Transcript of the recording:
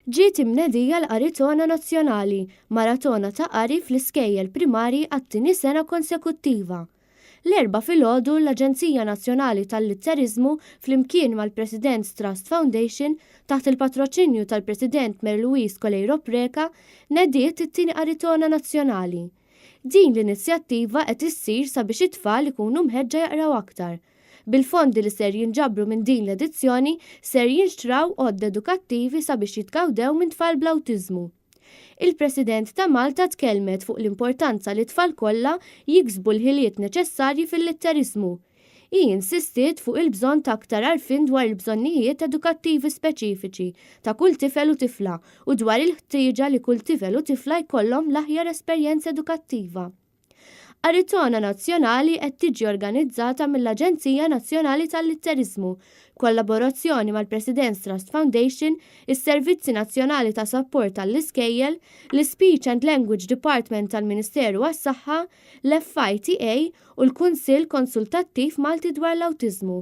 Ġiet imnedija l-Qaritona Nazzjonali, maratona ta' qari fl-iskejjel primari għat-tieni sena konsekuttiva. L-erba' filgħodu l-Aġenzija Nazzjonali tal-Litterizmu flimkien mal-President's Trust Foundation taħt il-patroċinju tal-President Mer Luis Coleiro Preca nediet it-tieni Qaritona Nazzjonali. Din l-inizjattiva qed issir sabiex it-tfal ikunu mħeġġa jaqraw aktar. Bil-fondi li ser jinġabru minn din l-edizzjoni ser jinxtraw għodda edukattivi sabiex jitkawdew minn tfal bl-awtiżmu. Il-President ta' Malta tkellmet fuq l-importanza li tfal kollha jiksbu l-ħiliet neċessarji fil-litterizmu. Hi insistiet fuq il-bżonn ta' aktar għarfien dwar il-bżonnijiet edukattivi speċifiċi ta' kull tifel u tifla u dwar il-ħtieġa li kull tifel u tifla jkollhom l-aħjar esperjenza edukattiva. Qaritona Nazzjonali qed tiġi organizzata mill-Aġenzija Nazzjonali tal-Litterizmu, kollaborazzjoni mal-President's Trust Foundation, is-Servizzi Nazzjonali ta' Sapport tal-Iskejjel, l-Speech and Language Department tal-Ministeru għas-Saħħa, l-FITA u l-Kunsill Konsultattiv Malti dwar l-Awtiżmu.